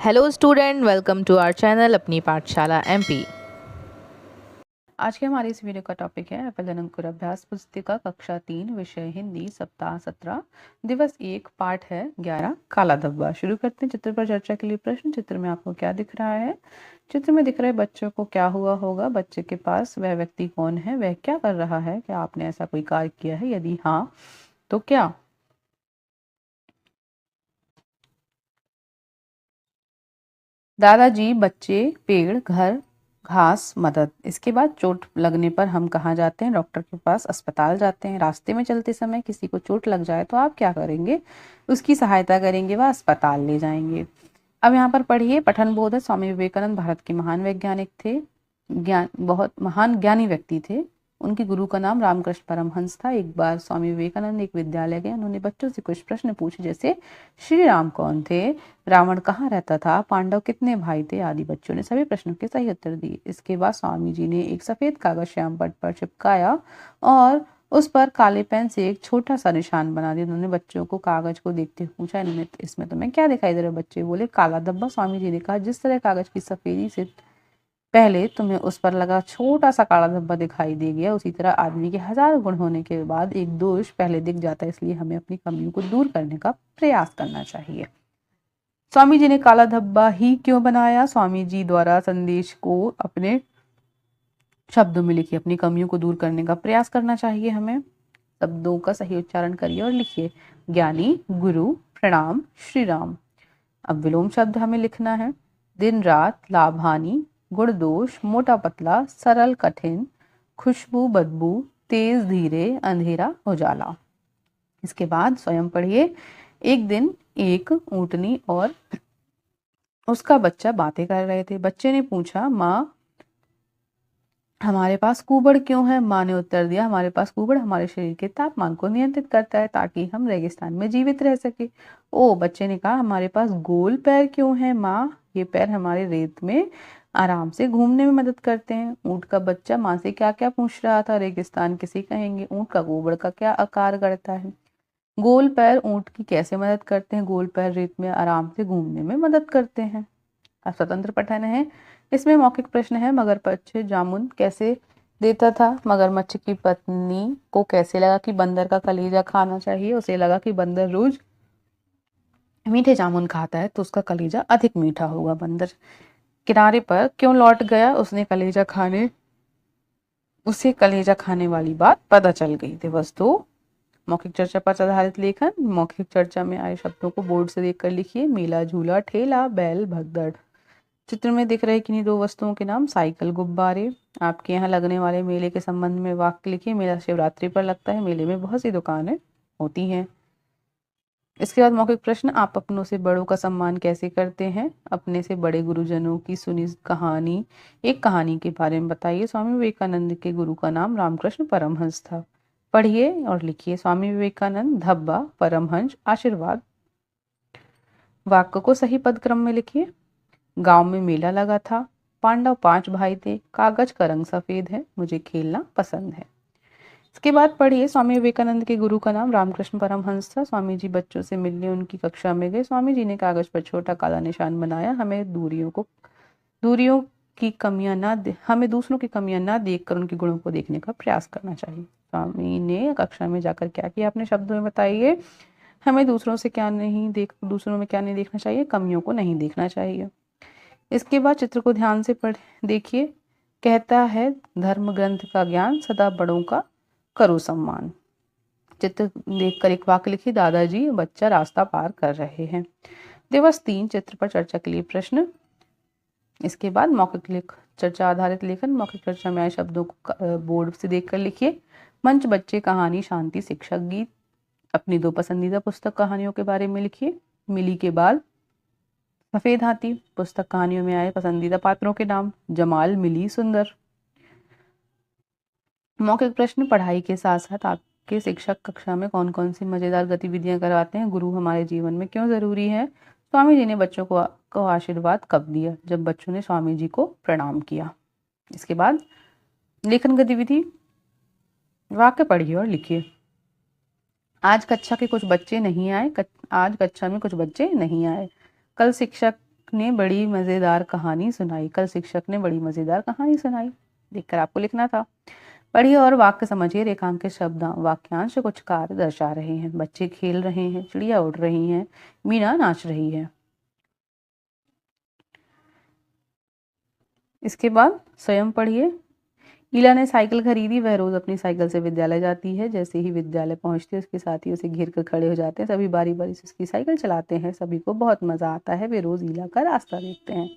Hello student, welcome to our channel Apni Pathshala MP. आज के हमारे इस वीडियो का टॉपिक है एफएल अंकुर अभ्यास पुस्तिका कक्षा 3 विषय हिंदी सप्ताह 17 दिवस 1 पाठ है 11 काला धब्बा। शुरू करते हैं। चित्र पर चर्चा के लिए प्रश्न। चित्र में आपको क्या दिख रहा है? चित्र में दिख रहे बच्चों को क्या हुआ होगा? बच्चे के पास वह व्यक्ति कौन है? वह क्या कर रहा है? क्या आपने ऐसा कोई कार्य किया है? यदि हाँ तो क्या? दादाजी, बच्चे, पेड़, घर, घास, मदद। इसके बाद चोट लगने पर हम कहाँ जाते हैं? डॉक्टर के पास, अस्पताल जाते हैं। रास्ते में चलते समय किसी को चोट लग जाए तो आप क्या करेंगे? उसकी सहायता करेंगे व अस्पताल ले जाएंगे। अब यहाँ पर पढ़िए। पठन बोध है। स्वामी विवेकानंद भारत के महान वैज्ञानिक थे, बहुत महान ज्ञानी व्यक्ति थे। उनके गुरु का नाम रामकृष्ण परमहंस था। एक बार स्वामी विवेकानंद एक विद्यालय गए। उन्होंने बच्चों से कुछ प्रश्न पूछे, जैसे श्री राम कौन थे, रावण कहाँ रहता था, पांडव कितने भाई थे आदि। बच्चों ने सभी प्रश्नों के सही उत्तर दिए। इसके बाद स्वामी जी ने एक सफेद कागज श्याम पट्ट पर चिपकाया और उस पर काले पेन से एक छोटा सा निशान बना दिया। उन्होंने बच्चों को कागज को देखते हुए पूछा, इनमें इसमें तुम्हें क्या दिखाई दे रहा है? बच्चे बोले, काला धब्बा। स्वामी जी ने कहा, जिस तरह कागज की सफेदी से पहले तुम्हें उस पर लगा छोटा सा काला धब्बा दिखाई दे गया, उसी तरह आदमी के 1000 गुण होने के बाद एक दोष पहले दिख जाता है। इसलिए हमें अपनी कमियों को दूर करने का प्रयास करना चाहिए। स्वामी जी ने काला धब्बा ही क्यों बनाया? स्वामी जी द्वारा संदेश को अपने शब्दों में लिखिए। अपनी कमियों को दूर करने का प्रयास करना चाहिए हमें। शब्दों का सही उच्चारण करिए और लिखिए। ज्ञानी, गुरु, प्रणाम, श्री राम। अब विलोम शब्द हमें लिखना है। दिन रात, लाभ हानि, गुण दोष, मोटा पतला, सरल कठिन, खुशबू बदबू, तेज धीरे, अंधेरा उजाला। इसके बाद स्वयं पढ़िए। एक दिन एक ऊंटनी और उसका बच्चा बातें कर रहे थे। बच्चे ने पूछा, माँ हमारे पास कुबड़ क्यों है? माँ ने उत्तर दिया, हमारे पास कुबड़ हमारे शरीर के तापमान को नियंत्रित करता है ताकि हम रेगिस्तान में जीवित रह सके। ओ, बच्चे ने कहा, हमारे पास गोल पैर क्यों है? माँ, ये पैर हमारे रेत में आराम से घूमने में मदद करते हैं। ऊँट का बच्चा माँ से क्या क्या पूछ रहा था? रेगिस्तान किसे कहेंगे? ऊँट का कुबड़ का क्या आकार करता है? गोल पैर ऊँट की कैसे मदद करते हैं? गोल पैर रेत में आराम से घूमने में मदद करते हैं। अब स्वतंत्र पठन है। इसमें मौखिक प्रश्न है। मगरमच्छ जामुन कैसे देता था? मगरमच्छ की पत्नी को कैसे लगा कि बंदर का कलेजा खाना चाहिए? उसे लगा कि बंदर रोज मीठे जामुन खाता है तो उसका कलेजा अधिक मीठा होगा। बंदर किनारे पर क्यों लौट गया? उसे कलेजा खाने वाली बात पता चल गई थी। वस्तु मौखिक चर्चा पर आधारित लेखन। मौखिक चर्चा में आए शब्दों को बोर्ड से देखकर लिखिए। मेला, झूला, ठेला, बैल, भगदड़। चित्र में दिख रहे किन्हीं दो वस्तुओं के नाम? साइकिल, गुब्बारे। आपके यहाँ लगने वाले मेले के संबंध में वाक्य लिखिए। मेला शिवरात्रि पर लगता है। मेले में बहुत सी दुकानें होती हैं। इसके बाद मौखिक प्रश्न, आप अपनों से बड़ों का सम्मान कैसे करते हैं? अपने से बड़े गुरुजनों की सुनी कहानी, एक कहानी के बारे में बताइए। स्वामी विवेकानंद के गुरु का नाम रामकृष्ण परमहंस था। पढ़िए और लिखिए। स्वामी विवेकानंद, धब्बा, परमहंस, आशीर्वाद। वाक्य को सही पद क्रम में लिखिए। गांव में मेला लगा था। पांडव 5 भाई थे। कागज का रंग सफेद है। मुझे खेलना पसंद है। इसके बाद पढ़िए। स्वामी विवेकानंद के गुरु का नाम रामकृष्ण परमहंस था। स्वामी जी बच्चों से मिलने उनकी कक्षा में गए। स्वामी जी ने कागज पर छोटा काला निशान बनाया। हमें दूसरों की कमियां ना देखकर उनके गुणों को देखने का प्रयास करना चाहिए। स्वामी ने कक्षा में जाकर क्या किया? अपने शब्दों में बताइए। हमें दूसरों में क्या नहीं देखना चाहिए? कमियों को नहीं देखना चाहिए। इसके बाद चित्र को ध्यान से देखिए। कहता है, धर्म ग्रंथ का ज्ञान, सदा बड़ों का करो सम्मान। चित्र देखकर एक वाक्य लिखिए। दादाजी, बच्चा रास्ता पार कर रहे हैं। दिवस 3 चित्र पर चर्चा के लिए प्रश्न। इसके बाद मौखिक चर्चा आधारित लेखन। मौखिक चर्चा में आए शब्दों को बोर्ड से देखकर लिखिए। मंच, बच्चे, कहानी, शांति, शिक्षक, गीत। अपनी 2 पसंदीदा पुस्तक कहानियों के बारे में लिखिए। मिली के बाल, सफेद हाथी। पुस्तक कहानियों में आए पसंदीदा पात्रों के नाम? जमाल, मिली, सुंदर। मौखिक प्रश्न, पढ़ाई के साथ साथ आपके शिक्षक कक्षा में कौन कौन सी मजेदार गतिविधियां करवाते हैं? गुरु हमारे जीवन में क्यों जरूरी है? स्वामी जी ने बच्चों को आशीर्वाद कब दिया? जब बच्चों ने स्वामी जी को प्रणाम किया। इसके बाद लेखन गतिविधि। वाक्य पढ़िए और लिखिए। आज कक्षा में कुछ बच्चे नहीं आए। कल शिक्षक ने बड़ी मजेदार कहानी सुनाई। कल शिक्षक ने बड़ी मजेदार कहानी सुनाई, देखकर आपको लिखना था। पढ़िए और वाक्य समझिए। रेखांकित शब्द वाक्यांश कुछ कार्य दर्शा रहे हैं। बच्चे खेल रहे हैं, चिड़िया उड़ रही हैं, मीना नाच रही है। इसके बाद स्वयं पढ़िए। ईला ने साइकिल खरीदी। वह रोज अपनी साइकिल से विद्यालय जाती है। जैसे ही विद्यालय पहुंचती है उसके साथी उसे घेर कर खड़े हो जाते हैं। सभी बारी बारी से उसकी साइकिल चलाते हैं। सभी को बहुत मजा आता है। वे रोज ईला का रास्ता देखते हैं।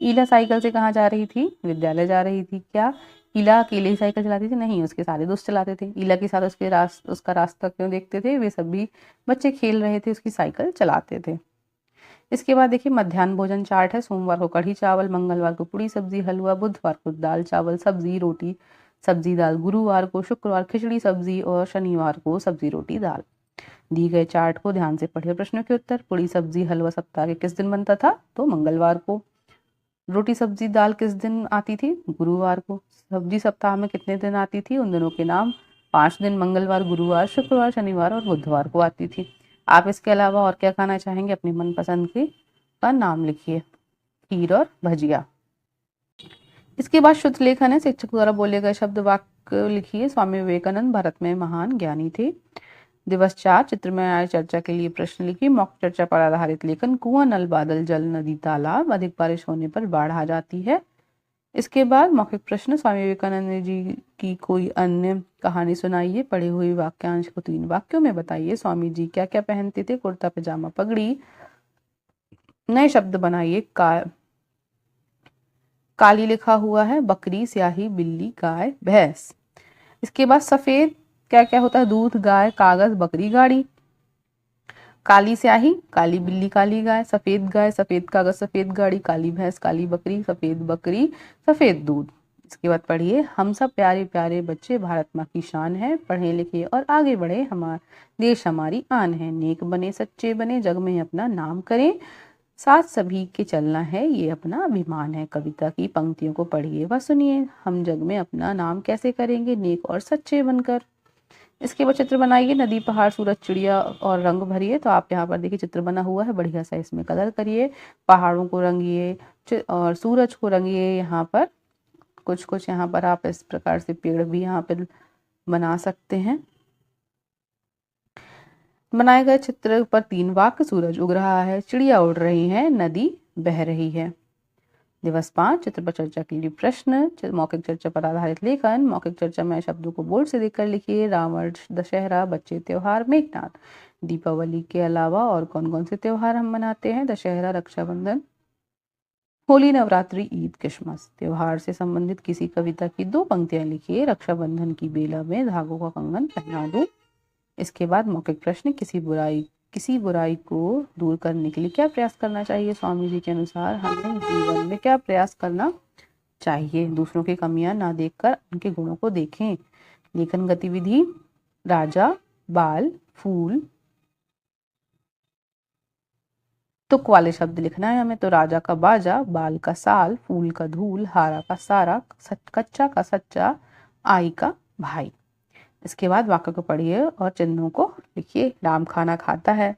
ईला साइकिल से कहाँ जा रही थी? विद्यालय जा रही थी। क्या ईला अकेले ही साइकिल चलाती थी? नहीं, उसके सारे दोस्त चलाते थे। ईला के साथ उसका रास्ता क्यों देखते थे? वे सभी बच्चे खेल रहे थे, उसकी साइकिल चलाते थे। इसके बाद देखिए मध्याह्न भोजन चार्ट है। सोमवार को कढ़ी चावल, मंगलवार को पूड़ी सब्जी हलवा, बुधवार को दाल चावल सब्जी रोटी सब्जी दाल, गुरुवार को शुक्रवार खिचड़ी सब्जी और शनिवार को सब्जी रोटी दाल। दी गए चार्ट को ध्यान से पढ़िए। प्रश्नों के उत्तर। पूड़ी सब्जी हलवा सप्ताह के किस दिन बनता था? तो मंगलवार को। रोटी सब्जी दाल किस दिन आती थी? गुरुवार को। सब्जी सप्ताह में कितने दिन आती थी? उन दिनों के नाम। 5 दिन, मंगलवार, गुरुवार, शुक्रवार, शनिवार और बुधवार को आती थी। आप इसके अलावा और क्या खाना चाहेंगे? अपनी मनपसंद की का नाम लिखिए। खीर और भजिया। इसके बाद शुद्ध लेखन है। शिक्षक द्वारा बोले गए शब्द वाक्य लिखिए। स्वामी विवेकानंद भारत में महान ज्ञानी थे। दिवस 4 चित्र में आए चर्चा के लिए प्रश्न लिखिए। मौखिक चर्चा पर आधारित लेखन। कुआं, नल, बादल, जल, नदी, तालाब। अधिक बारिश होने पर बाढ़ आ जाती है। इसके बाद मौखिक प्रश्न। स्वामी विवेकानंद जी की कोई अन्य कहानी सुनाइए। पढ़े हुए वाक्यांश को 3 वाक्यों में बताइए। स्वामी जी क्या क्या पहनते थे? कुर्ता, पजामा, पगड़ी। नए शब्द बनाइए। काली लिखा हुआ है, बकरी, स्याही, बिल्ली, गाय, भैंस। इसके बाद सफेद क्या क्या होता है? दूध, गाय, कागज, बकरी, गाड़ी। काली स्याही, काली बिल्ली, काली गाय। सफेद गाय, सफेद कागज, सफेद गाड़ी। काली भैंस, काली बकरी, सफेद बकरी, सफेद दूध। इसके बाद पढ़िए। हम सब प्यारे प्यारे बच्चे, भारत माँ की शान है। पढ़े लिखे और आगे बढ़े, हमारा देश हमारी आन है। नेक बने, सच्चे बने, जग में अपना नाम करें। साथ सभी के चलना है, ये अपना अभिमान है। कविता की पंक्तियों को पढ़िए व सुनिए। हम जग में अपना नाम कैसे करेंगे? नेक और सच्चे बनकर। इसके बाद चित्र बनाइए। नदी, पहाड़, सूरज, चिड़िया और रंग भरिए। तो आप यहाँ पर देखिए चित्र बना हुआ है, बढ़िया सा इसमें कलर करिए। पहाड़ों को रंगिए और सूरज को रंगिए। यहाँ पर कुछ कुछ यहाँ पर आप इस प्रकार से पेड़ भी यहाँ पर बना सकते हैं। बनाए गए चित्र पर 3 वाक्य। सूरज उग रहा है, चिड़िया उड़ रही है, नदी बह रही है। दिवस 5 चित्र पर चर्चा के लिए प्रश्न। मौखिक चर्चा पर आधारित लेखन। मौखिक चर्चा में शब्दों को बोर्ड से देखकर लिखिए। रावण, दशहरा, बच्चे, त्योहार, मेघनाद। दीपावली के अलावा और कौन कौन से त्योहार हम मनाते हैं? दशहरा, रक्षाबंधन, होली, नवरात्रि, ईद, क्रिसमस। त्योहार से संबंधित किसी कविता की 2 पंक्तियां लिखिए। रक्षाबंधन की बेला में धागों का कंगन पहना दो। इसके बाद मौखिक प्रश्न। किसी बुराई को दूर करने के लिए क्या प्रयास करना चाहिए? स्वामी जी के अनुसार हमें जीवन में क्या प्रयास करना चाहिए? दूसरों की कमियां ना देखकर उनके गुणों को देखें। लेखन गतिविधि। राजा, बाल, फूल। तुक वाले शब्द लिखना है हमें। तो राजा का बाजा, बाल का साल, फूल का धूल, हारा का सारा, कच्चा का सच्चा, आई का भाई। इसके बाद वाक्य को पढ़िए और चिन्हों को लिखिए। राम खाना खाता है।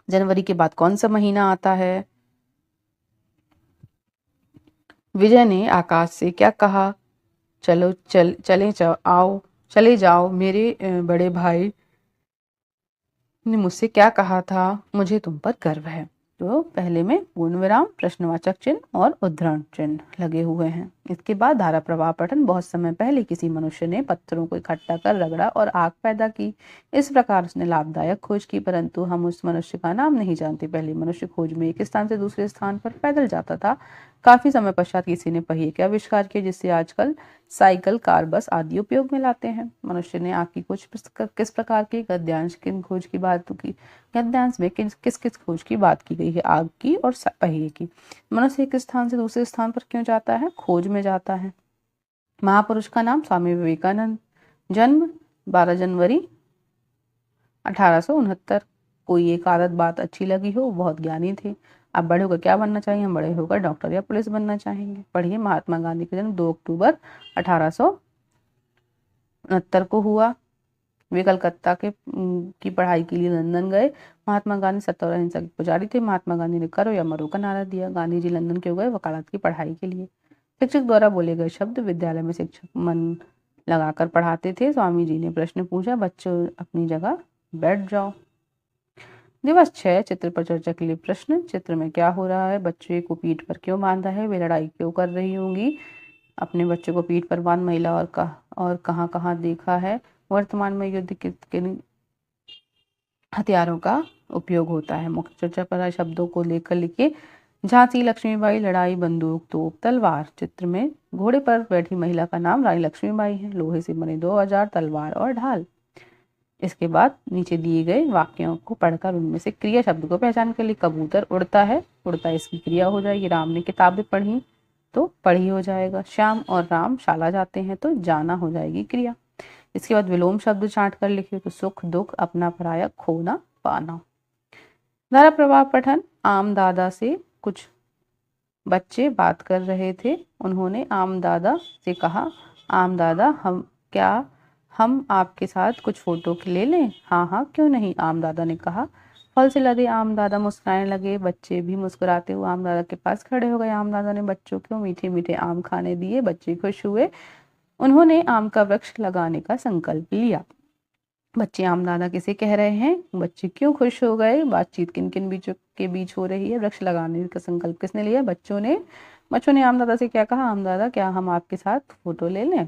जनवरी के बाद कौन सा महीना आता है? विजय ने आकाश से क्या कहा? चले जाओ मेरे बड़े भाई ने मुझसे क्या कहा था? मुझे तुम पर गर्व है। तो पहले में पूर्ण विराम, प्रश्नवाचक चिन्ह और उद्धरण चिन्ह लगे हुए हैं। इसके बाद धारा प्रवाह पठन। बहुत समय पहले किसी मनुष्य ने पत्थरों को इकट्ठा कर रगड़ा और आग पैदा की। इस प्रकार उसने लाभदायक खोज की, परंतु हम उस मनुष्य का नाम नहीं जानते। पहले मनुष्य खोज में एक स्थान से दूसरे स्थान पर पैदल जाता था। काफी समय पश्चात किसी ने पहिए के आविष्कार किए, जिससे आजकल साइकिल, कार, बस आदि उपयोग में लाते हैं। मनुष्य ने आग की खोज किस प्रकार की? गद्यांश किन खोज की बात की? गद्यांश में किस किस खोज की बात की गई है? आग की और पहिए की। मनुष्य एक स्थान से दूसरे स्थान पर क्यों जाता है? खोज में जाता है। महापुरुष का नाम स्वामी विवेकानंद। जन्म 12 जनवरी 1869। कोई एक आदत बात अच्छी लगी हो, बहुत ज्ञानी थे। आप बड़े होकर क्या बनना चाहिए? हम बड़े होकर डॉक्टर या पुलिस बनना चाहेंगे। पढ़िए। महात्मा गांधी का जन्म 2 अक्टूबर 1869 को हुआ। वे कलकत्ता की पढ़ाई के लिए लंदन गए। महात्मा गांधी सत्ता और अहिंसा के पुजारी थे। महात्मा गांधी ने करो या मरो का नारा दिया। गांधी जी लंदन क्यों गए? वकालत की पढ़ाई के लिए। शिक्षक द्वारा बोले गए शब्द। विद्यालय में शिक्षक मन लगाकर पढ़ाते थे। स्वामी जी ने प्रश्न पूछा, बच्चों अपनी जगह बैठ जाओ। दिवस 6 चित्र पर चर्चा के लिए प्रश्न। चित्र में क्या हो रहा है? बच्चे को पीठ पर क्यों बांधा है? वे लड़ाई क्यों कर रही होंगी? अपने बच्चों को पीठ पर बांध महिला और कहाँ कहाँ देखा है? वर्तमान में युद्ध के हथियारों का उपयोग होता है। मुख्य चर्चा पर आए शब्दों को लेकर लिखिए। झांसी लक्ष्मीबाई, लड़ाई, बंदूक, तोप, तलवार। चित्र में घोड़े पर बैठी महिला का नाम रानी लक्ष्मीबाई है। लोहे से बने 2 औजार, तलवार और ढाल। इसके बाद नीचे दिए गए वाक्यों को पढ़कर उनमें से क्रिया शब्द को पहचान कर लिए। कबूतर उड़ता है, उड़ता इसकी क्रिया हो जाएगी। राम ने किताबें पढ़ी तो पढ़ी हो जाएगा। श्याम और राम शाला जाते हैं तो जाना हो जाएगी क्रिया। इसके बाद विलोम शब्द छांट कर लिखिए तो सुख, दुख, अपना, पराया, खोना, पाना। धारा प्रवाह पठन। आम दादा से कुछ बच्चे बात कर रहे थे। उन्होंने आम दादा से कहा, आम दादा हम आपके साथ कुछ फोटो ले लें? हाँ हाँ, क्यों नहीं, आम दादा ने कहा। फल से लदे आम दादा मुस्कुराने लगे। बच्चे भी मुस्कुराते हुए आम दादा के पास खड़े हो गए। आम दादा ने बच्चों को मीठे मीठे आम खाने दिए। बच्चे खुश हुए। उन्होंने आम का वृक्ष लगाने का संकल्प लिया। बच्चे आम दादा किसे कह रहे हैं? बच्चे क्यों खुश हो गए? बातचीत किन किन के बीच हो रही है? वृक्ष लगाने का संकल्प किसने लिया? बच्चों ने आम दादा से क्या कहा? आम दादा, क्या हम आपके साथ फोटो ले लें?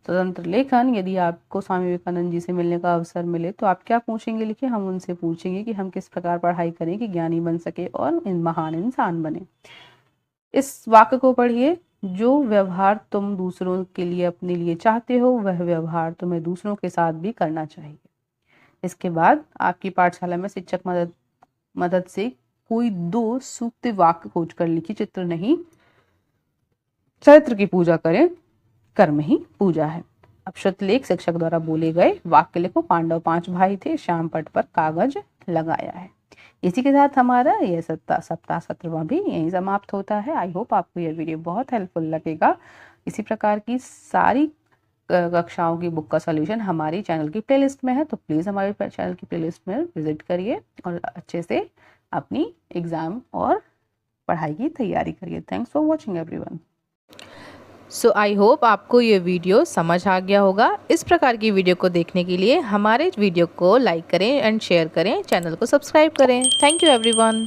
स्वतंत्र लेखन। यदि आपको स्वामी विवेकानंद जी से मिलने का अवसर मिले तो आप क्या पूछेंगे? लिखिए। हम उनसे पूछेंगे कि हम किस प्रकार पढ़ाई करें कि ज्ञानी बन सके और महान इंसान बने। इस वाक्य को पढ़िए। जो व्यवहार तुम दूसरों के लिए अपने लिए चाहते हो वह व्यवहार तुम्हें दूसरों के साथ भी करना चाहिए। इसके बाद आपकी पाठशाला में शिक्षक मदद से कोई 2 सूक्त वाक्य खोज कर लिखिए। चित्र नहीं, चरित्र की पूजा करें, कर्म ही पूजा है। अब श्रुतलेख शिक्षक द्वारा बोले गए वाक्य लिखो। पांडव 5 भाई थे। श्याम पट पर कागज लगाया है। इसी के साथ हमारा यह सप्ताह 17वां भी यहीं समाप्त होता है। आई होप आपको यह वीडियो बहुत हेल्पफुल लगेगा। इसी प्रकार की सारी कक्षाओं की बुक का सॉल्यूशन हमारी चैनल की प्लेलिस्ट में है, तो प्लीज़ हमारे चैनल की प्लेलिस्ट में विजिट करिए और अच्छे से अपनी एग्ज़ाम और पढ़ाई की तैयारी करिए। Thanks for watching everyone. So I hope आपको ये वीडियो समझ आ गया होगा। इस प्रकार की वीडियो को देखने के लिए हमारे वीडियो को लाइक करें एंड शेयर करें, चैनल को सब्सक्राइब करें। Thank you everyone.